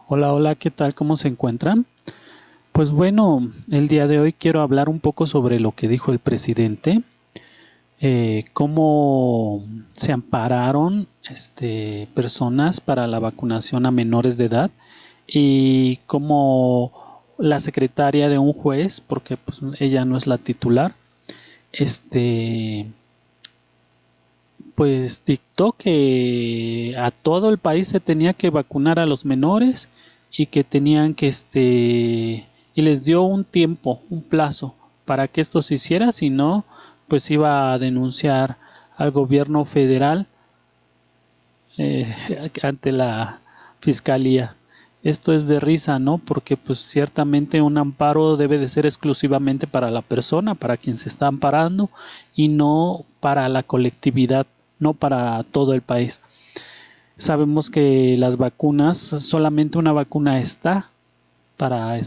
Hola, hola, ¿qué tal? ¿Cómo se encuentran? Pues bueno, el día de hoy quiero hablar un poco sobre lo que dijo el presidente, cómo se ampararon personas para la vacunación a menores de edad y cómo la secretaria de un juez, porque pues, ella no es la titular, este, pues dictó que a todo el país se tenía que vacunar a los menores y que tenían que y les dio un tiempo, un plazo para que esto se hiciera, si no, pues iba a denunciar al gobierno federal eh, ante la fiscalía. Esto es de risa, ¿no? Porque pues ciertamente un amparo debe de ser exclusivamente para la persona, para quien se está amparando y no para la colectividad, no para todo el país. Sabemos que las vacunas, solamente una vacuna está para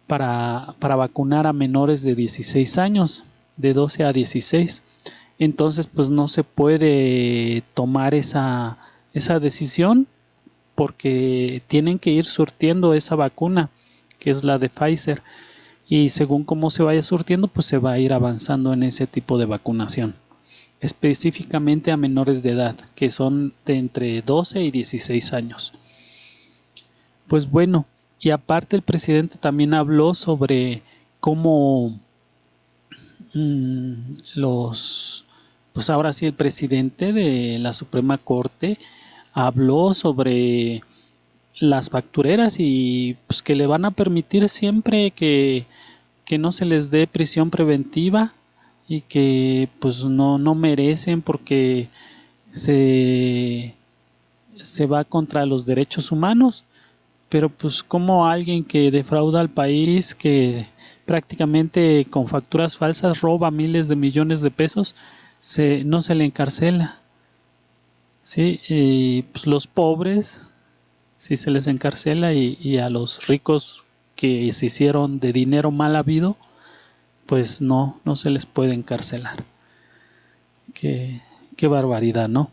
para vacunar a menores de 16 años, de 12 a 16. Entonces, pues no se puede tomar esa decisión porque tienen que ir surtiendo esa vacuna, que es la de Pfizer. Y según cómo se vaya surtiendo, pues se va a ir avanzando en ese tipo de vacunación. Específicamente a menores de edad, que son de entre 12 y 16 años. Pues bueno, y aparte el presidente también habló sobre cómo mmm, los, pues ahora sí el presidente de la Suprema Corte habló sobre las factureras y pues que le van a permitir siempre que no se les dé prisión preventiva y que pues no merecen porque se, se va contra los derechos humanos, pero pues como alguien que defrauda al país, que prácticamente con facturas falsas roba miles de millones de pesos, no se le encarcela, ¿sí? Y pues los pobres sí se les encarcela y a los ricos que se hicieron de dinero mal habido, pues no se les puede encarcelar. Qué barbaridad, ¿no?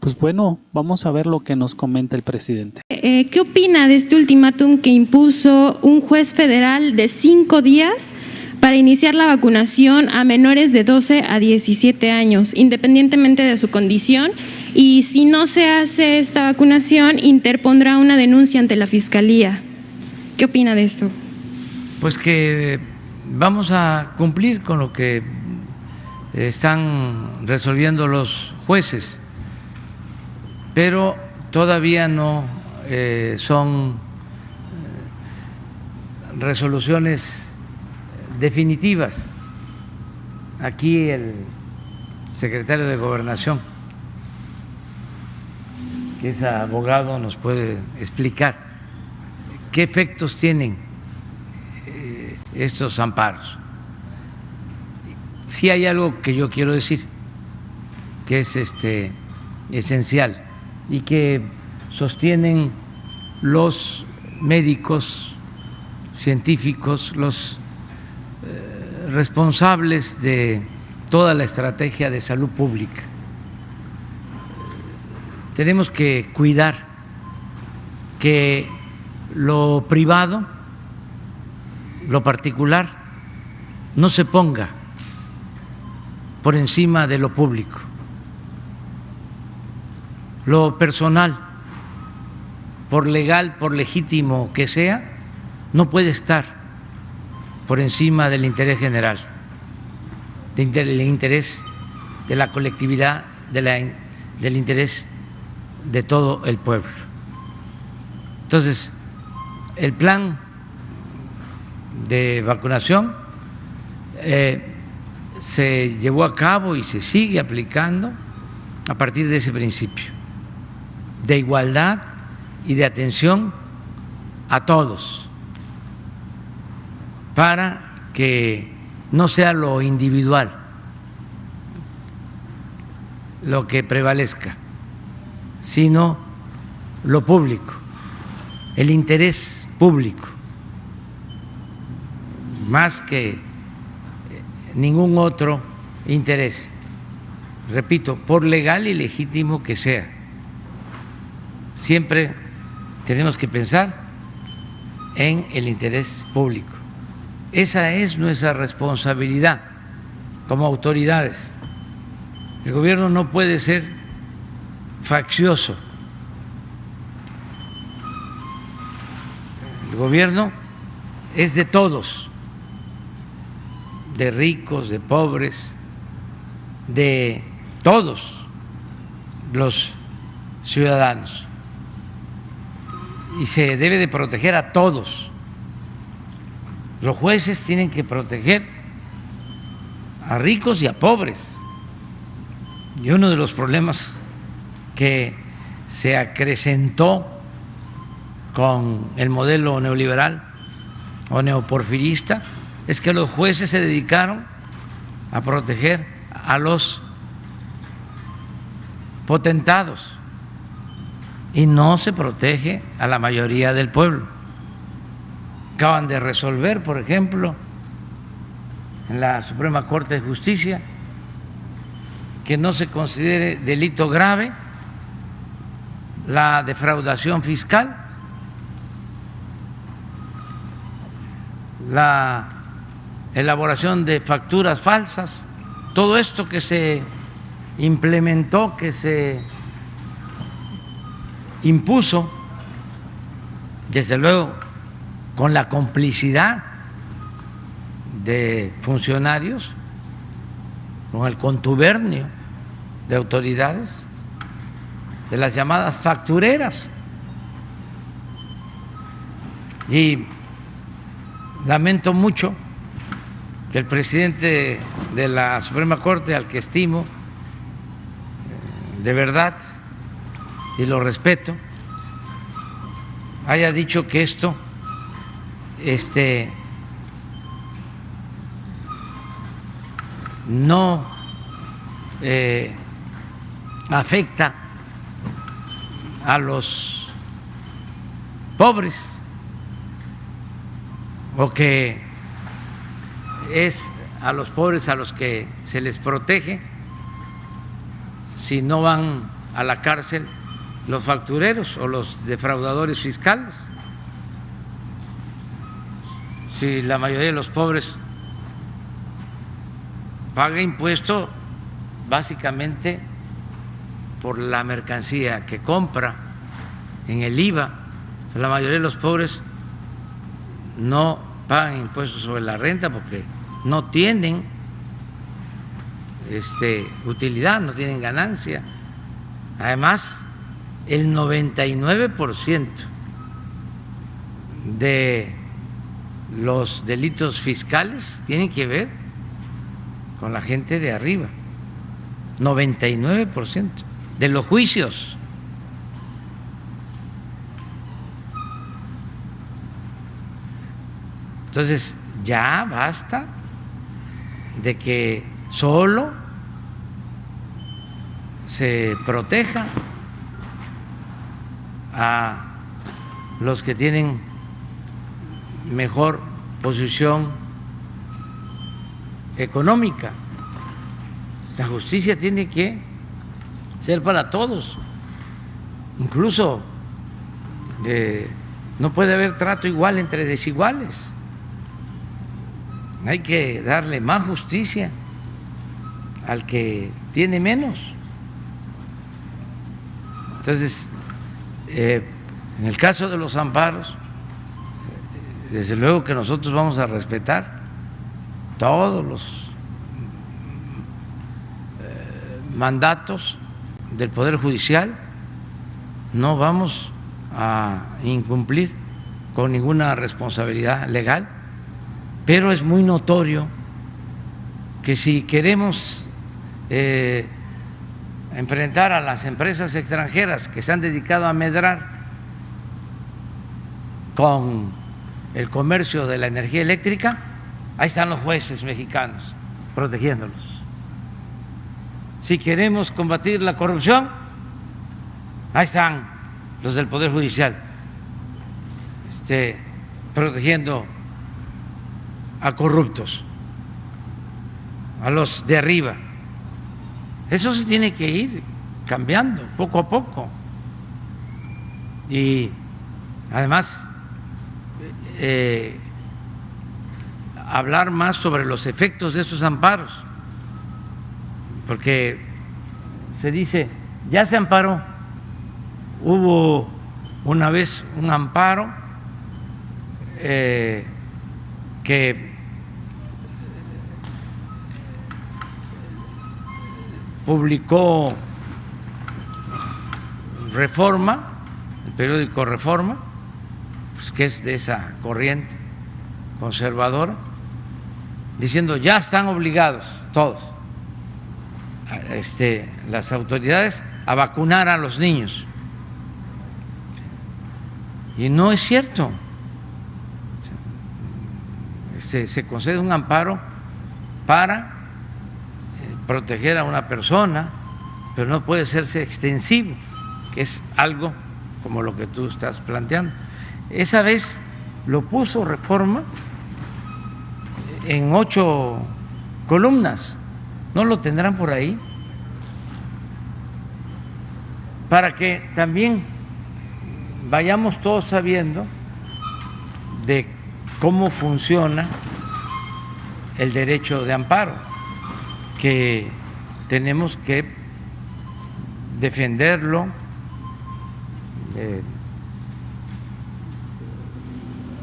Pues bueno, vamos a ver lo que nos comenta el presidente. ¿Qué opina de este ultimátum que impuso un juez federal de 5 días para iniciar la vacunación a menores de 12 a 17 años, independientemente de su condición? Y si no se hace esta vacunación, interpondrá una denuncia ante la Fiscalía. ¿Qué opina de esto? Pues que vamos a cumplir con lo que están resolviendo los jueces, pero todavía no son resoluciones definitivas. Aquí el secretario de Gobernación, que es abogado, nos puede explicar qué efectos tienen estos amparos. Sí hay algo que yo quiero decir, que es esencial y que sostienen los médicos, científicos, los responsables de toda la estrategia de salud pública. Tenemos que cuidar que lo privado, lo particular, no se ponga por encima de lo público. Lo personal, por legal, por legítimo que sea, no puede estar por encima del interés general, del interés de la colectividad, del interés de todo el pueblo. Entonces, el plan de vacunación se llevó a cabo y se sigue aplicando a partir de ese principio de igualdad y de atención a todos, para que no sea lo individual lo que prevalezca, sino lo público, el interés público, más que ningún otro interés, repito, por legal y legítimo que sea. Siempre tenemos que pensar en el interés público. Esa es nuestra responsabilidad como autoridades. El gobierno no puede ser faccioso. El gobierno es de todos, de ricos, de pobres, de todos los ciudadanos. Y se debe de proteger a todos. Los jueces tienen que proteger a ricos y a pobres. Y uno de los problemas que se acrecentó con el modelo neoliberal o neoporfirista es que los jueces se dedicaron a proteger a los potentados y no se protege a la mayoría del pueblo. Acaban de resolver, por ejemplo, en la Suprema Corte de Justicia que no se considere delito grave la defraudación fiscal, la elaboración de facturas falsas, todo esto que se implementó, que se impuso, desde luego con la complicidad de funcionarios, con el contubernio de autoridades, de las llamadas factureras. Y lamento mucho que el presidente de la Suprema Corte, al que estimo de verdad y lo respeto, haya dicho que esto no afecta a los pobres, o que es a los pobres a los que se les protege si no van a la cárcel los factureros o los defraudadores fiscales. Si la mayoría de los pobres paga impuesto básicamente por la mercancía que compra en el IVA, la mayoría de los pobres no pagan impuestos sobre la renta porque no tienen utilidad, no tienen ganancia. Además, el 99% de los delitos fiscales tienen que ver con la gente de arriba, 99% de los juicios. Entonces, ya basta de que solo se proteja a los que tienen mejor posición económica. La justicia tiene que ser para todos, incluso no puede haber trato igual entre desiguales. Hay que darle más justicia al que tiene menos. Entonces, en el caso de los amparos, desde luego que nosotros vamos a respetar todos los mandatos del Poder Judicial, no vamos a incumplir con ninguna responsabilidad legal, pero es muy notorio que si queremos enfrentar a las empresas extranjeras que se han dedicado a medrar con el comercio de la energía eléctrica, ahí están los jueces mexicanos protegiéndolos. Si queremos combatir la corrupción, ahí están los del Poder Judicial protegiendo a corruptos, a los de arriba. Eso se tiene que ir cambiando poco a poco. Y Además, hablar más sobre los efectos de estos amparos, porque se dice, ya se amparó, hubo una vez un amparo que publicó Reforma, el periódico Reforma, pues que es de esa corriente conservadora, diciendo ya están obligados todos, las autoridades, a vacunar a los niños. Y no es cierto. Se concede un amparo para proteger a una persona, pero no puede hacerse extensivo, que es algo como lo que tú estás planteando. Esa vez lo puso Reforma en 8 columnas, ¿no lo tendrán por ahí? Para que también vayamos todos sabiendo de cómo funciona el derecho de amparo, que tenemos que defenderlo,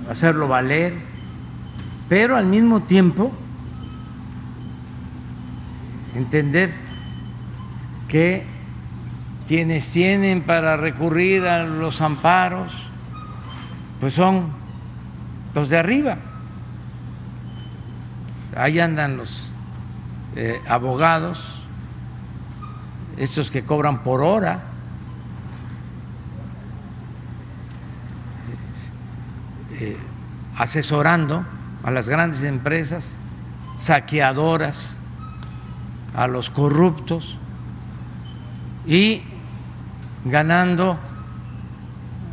hacerlo valer, pero al mismo tiempo entender que quienes tienen para recurrir a los amparos pues son los de arriba. Ahí andan los abogados, estos que cobran por hora, asesorando a las grandes empresas saqueadoras, a los corruptos y ganando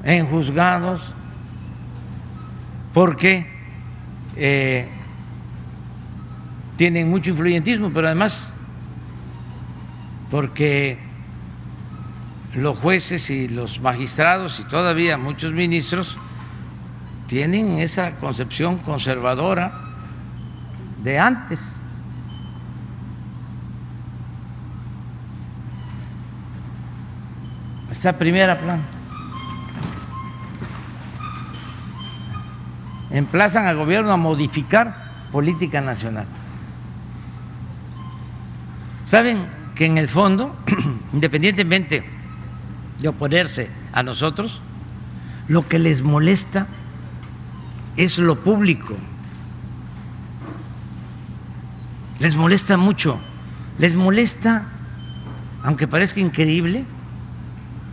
en juzgados porque tienen mucho influyentismo, pero además porque los jueces y los magistrados y todavía muchos ministros tienen esa concepción conservadora de antes. Esta primera plana. Emplazan al gobierno a modificar política nacional. ¿Saben que en el fondo, independientemente de oponerse a nosotros, lo que les molesta es lo público? Les molesta mucho, les molesta, aunque parezca increíble,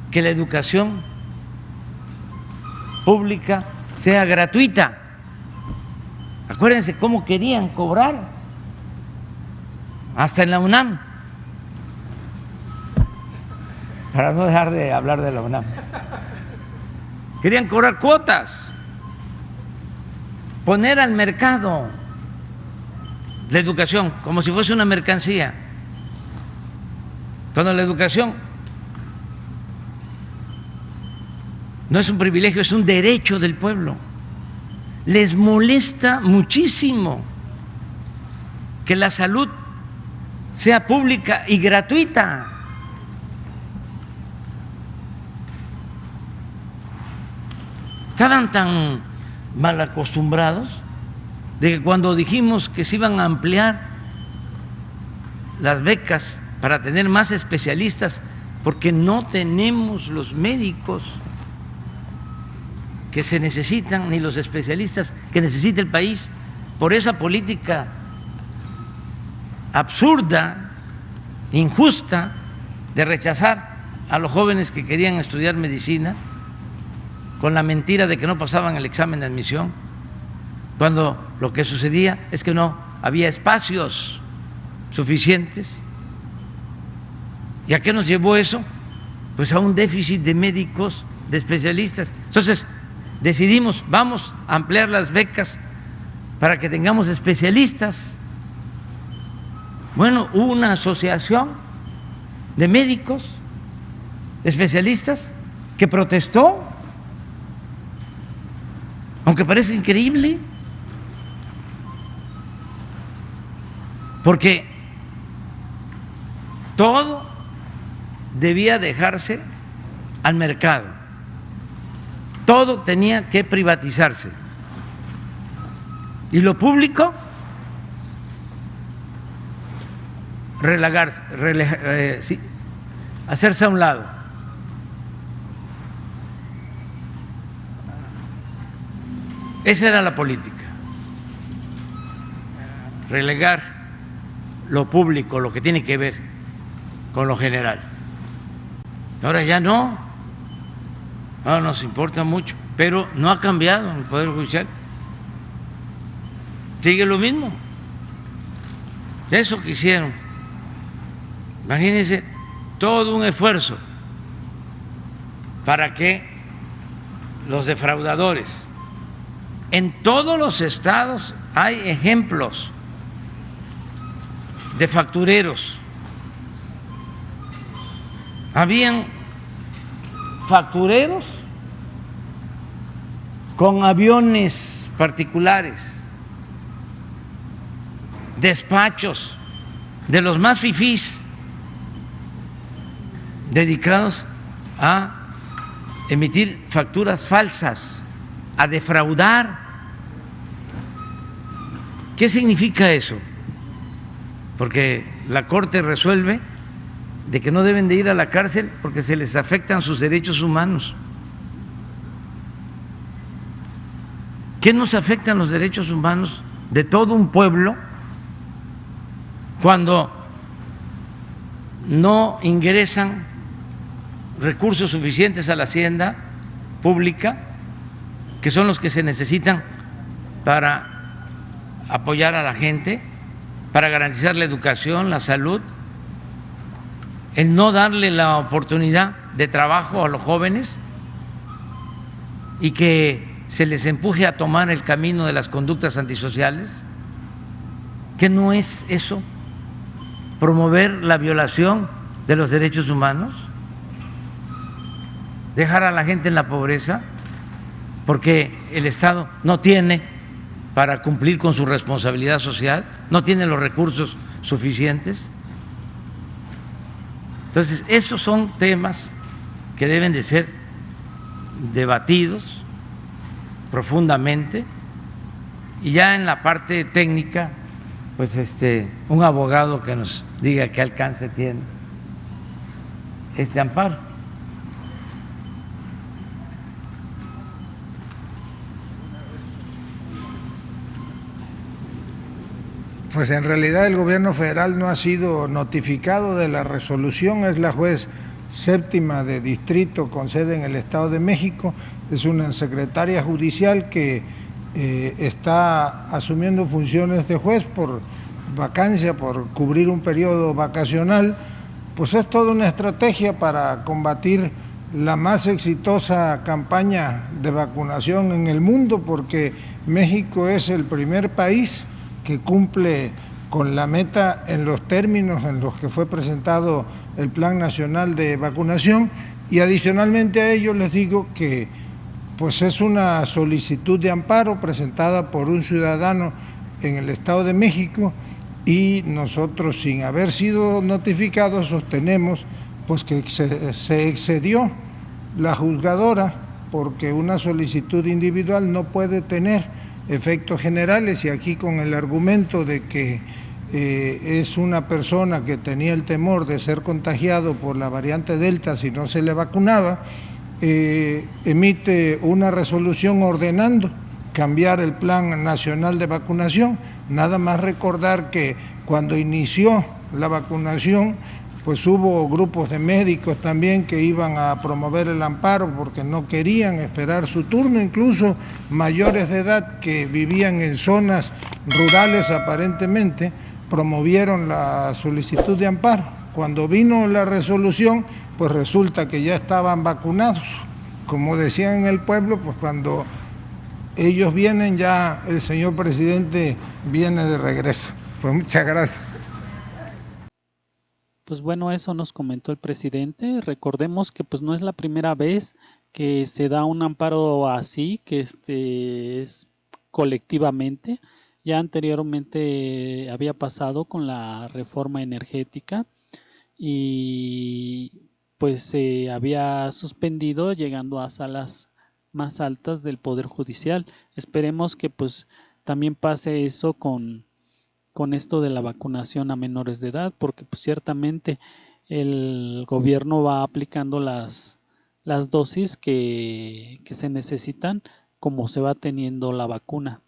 que la educación pública sea gratuita. Acuérdense cómo querían cobrar, hasta en la UNAM, para no dejar de hablar de la UNAM. Querían cobrar cuotas, poner al mercado la educación como si fuese una mercancía, cuando la educación no es un privilegio, es un derecho del pueblo. Les molesta muchísimo que la salud sea pública y gratuita. Estaban tan mal acostumbrados de que cuando dijimos que se iban a ampliar las becas para tener más especialistas, porque no tenemos los médicos que se necesitan, ni los especialistas que necesita el país, por esa política absurda, injusta, de rechazar a los jóvenes que querían estudiar medicina, con la mentira de que no pasaban el examen de admisión, cuando lo que sucedía es que no había espacios suficientes. ¿Y a qué nos llevó eso? Pues a un déficit de médicos, de especialistas. Entonces decidimos, vamos a ampliar las becas para que tengamos especialistas. Bueno, hubo una asociación de médicos especialistas que protestó aunque parece increíble, porque todo debía dejarse al mercado, todo tenía que privatizarse y lo público hacerse a un lado. Esa era la política, relegar lo público, lo que tiene que ver con lo general. Ahora ya no, ahora nos importa mucho, pero no ha cambiado en el Poder Judicial, sigue lo mismo. Eso que hicieron, imagínense, todo un esfuerzo para que los defraudadores, en todos los estados hay ejemplos de factureros. Habían factureros con aviones particulares, despachos de los más fifís, dedicados a emitir facturas falsas, a defraudar. ¿Qué significa eso? Porque la Corte resuelve de que no deben de ir a la cárcel porque se les afectan sus derechos humanos. ¿Qué nos afectan los derechos humanos de todo un pueblo cuando no ingresan recursos suficientes a la hacienda pública, que son los que se necesitan para apoyar a la gente, para garantizar la educación, la salud, el no darle la oportunidad de trabajo a los jóvenes y que se les empuje a tomar el camino de las conductas antisociales? ¿Qué no es eso promover la violación de los derechos humanos? Dejar a la gente en la pobreza porque el Estado no tiene para cumplir con su responsabilidad social, no tiene los recursos suficientes. Entonces, esos son temas que deben de ser debatidos profundamente, y ya en la parte técnica, pues un abogado que nos diga qué alcance tiene este amparo. Pues en realidad el gobierno federal no ha sido notificado de la resolución, es la juez séptima de distrito con sede en el Estado de México, es una secretaria judicial que está asumiendo funciones de juez por vacancia, por cubrir un periodo vacacional. Pues es toda una estrategia para combatir la más exitosa campaña de vacunación en el mundo, porque México es el primer país que cumple con la meta en los términos en los que fue presentado el Plan Nacional de Vacunación, y adicionalmente a ello les digo que pues es una solicitud de amparo presentada por un ciudadano en el Estado de México, y nosotros, sin haber sido notificados, sostenemos pues que se excedió la juzgadora, porque una solicitud individual no puede tener efectos generales, y aquí con el argumento de que es una persona que tenía el temor de ser contagiado por la variante Delta si no se le vacunaba, emite una resolución ordenando cambiar el Plan Nacional de Vacunación. Nada más recordar que cuando inició la vacunación, pues hubo grupos de médicos también que iban a promover el amparo porque no querían esperar su turno, incluso mayores de edad que vivían en zonas rurales aparentemente promovieron la solicitud de amparo. Cuando vino la resolución, pues resulta que ya estaban vacunados. Como decían en el pueblo, pues cuando ellos vienen ya el señor presidente viene de regreso. Pues muchas gracias. Pues bueno, eso nos comentó el presidente. Recordemos que pues no es la primera vez que se da un amparo así, que es colectivamente. Ya anteriormente había pasado con la reforma energética y pues se había suspendido llegando a salas más altas del Poder Judicial. Esperemos que pues también pase eso con esto de la vacunación a menores de edad, porque pues, ciertamente el gobierno va aplicando las dosis que se necesitan como se va teniendo la vacuna.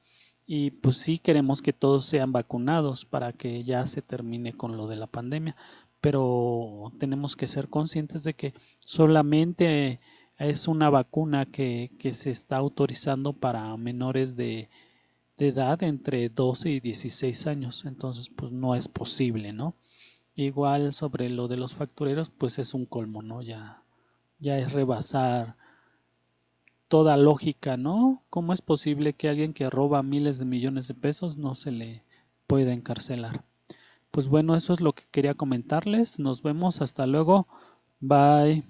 Y pues sí queremos que todos sean vacunados para que ya se termine con lo de la pandemia, pero tenemos que ser conscientes de que solamente es una vacuna que se está autorizando para menores de edad entre 12 y 16 años, entonces pues no es posible, ¿no? Igual sobre lo de los factureros, pues es un colmo, ¿no? Ya es rebasar toda lógica, ¿no? ¿Cómo es posible que alguien que roba miles de millones de pesos no se le pueda encarcelar? Pues bueno, eso es lo que quería comentarles. Nos vemos, hasta luego. Bye.